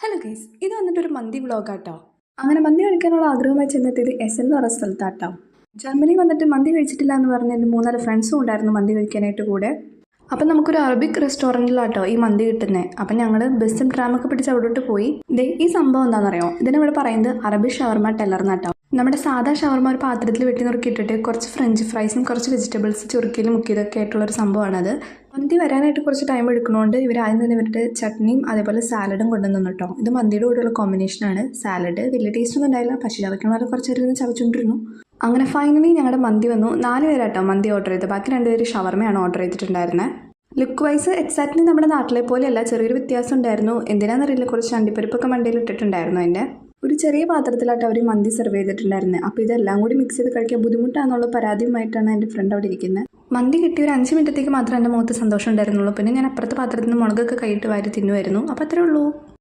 Hello guys, ഇത് വന്നിട്ടൊരു മന്തി വ്ളോഗാട്ടോ. അങ്ങനെ മന്തി കഴിക്കാനുള്ള ആഗ്രഹമായി ചെന്നെത്തിയത് എസ് എന്ന് പറയുന്ന സ്ഥലത്താട്ടോ. ജർമ്മനി വന്നിട്ട് മന്തി കഴിച്ചിട്ടില്ല എന്ന് പറഞ്ഞ എൻ്റെ 3-4 ഫ്രണ്ട്സും ഉണ്ടായിരുന്നു മന്തി കഴിക്കാനായിട്ട് കൂടെ. അപ്പം നമുക്കൊരു അറബിക് റെസ്റ്റോറൻറ്റിലാട്ടോ ഈ മന്തി കിട്ടുന്നത്. അപ്പം ഞങ്ങൾ ബസ്സും ട്രാമൊക്കെ പിടിച്ച് അവിടോട്ട് പോയി. ഈ സംഭവം എന്താണെന്നറിയോ? ഇതിനിവിടെ പറയുന്നത് അറബി ഷവർമ ടെല്ലർ എന്നാട്ടോ. നമ്മുടെ സാധാ ഷവർമ ഒരു പാത്രത്തിൽ വെട്ടി നുറുക്കിയിട്ടിട്ട് കുറച്ച് ഫ്രഞ്ച് ഫ്രൈസും കുറച്ച് വെജിറ്റബിൾസ് ചുരുക്കിയിൽ മുക്കിയതൊക്കെ ആയിട്ടുള്ളൊരു സംഭവമാണത്. മന്തി വരാനായിട്ട് കുറച്ച് ടൈം എടുക്കുന്നതുകൊണ്ട് ഇവർ ആദ്യം തന്നെ ഇവരുടെ ചട്നിയും അതേപോലെ സാലഡും കൊണ്ടുവന്നു കേട്ടോ. ഇത് മന്തിയുടെ കൂടെയുള്ള കോമ്പിനേഷനാണ്. സാലഡ് വലിയ ടേസ്റ്റ് ഒന്നും ഉണ്ടായില്ല, പക്ഷേ ചവയ്ക്കണ കുറച്ച് ഇരുന്ന് ചവച്ചുകൊണ്ടിരുന്നു. അങ്ങനെ ഫൈനലി ഞങ്ങളുടെ മന്തി വന്നു. 4 പേരാട്ടോ മന്തി ഓർഡർ ചെയ്തത്. ബാക്കി 2 പേര് ഷവർമയാണ് ഓർഡർ ചെയ്തിട്ടുണ്ടായിരുന്നത്. ലുക്ക് വൈസ് എക്സാക്ട്ലി നമ്മുടെ നാട്ടിലെ പോലെയല്ല, ചെറിയൊരു വ്യത്യാസം ഉണ്ടായിരുന്നു. എന്തിനാണെന്നറിയില്ല, കുറച്ച് അണ്ടിപ്പരിപ്പൊക്കെ മണ്ടിയിൽ ഇട്ടിട്ടുണ്ടായിരുന്നു. അതിൻ്റെ ഒരു ചെറിയ പാത്രത്തിലായിട്ട് അവർ മന്തി സെർവ് ചെയ്തിട്ടുണ്ടായിരുന്നത്. അപ്പോൾ ഇതെല്ലാം കൂടി മിക്സ് ചെയ്ത് കഴിക്കാൻ ബുദ്ധിമുട്ടാണെന്നുള്ള പരാതിയുമായിട്ടാണ് എൻ്റെ ഫ്രണ്ട് അവിടെ ഇരിക്കുന്നത്. മന്തി കിട്ടിയ ഒരു 5 മിനിറ്റത്തേക്ക് മാത്രമേ എൻ്റെ മുഖത്ത് സന്തോഷം ഉണ്ടായിരുന്നുള്ളൂ. പിന്നെ ഞാൻ അപ്പുറത്തെ പാത്രത്തിൽ നിന്ന് മുളകൊക്കെ കൈയിട്ട് വാരി തിന്നുമായിരുന്നു. അപ്പോൾ അത്രേ ഉള്ളൂ.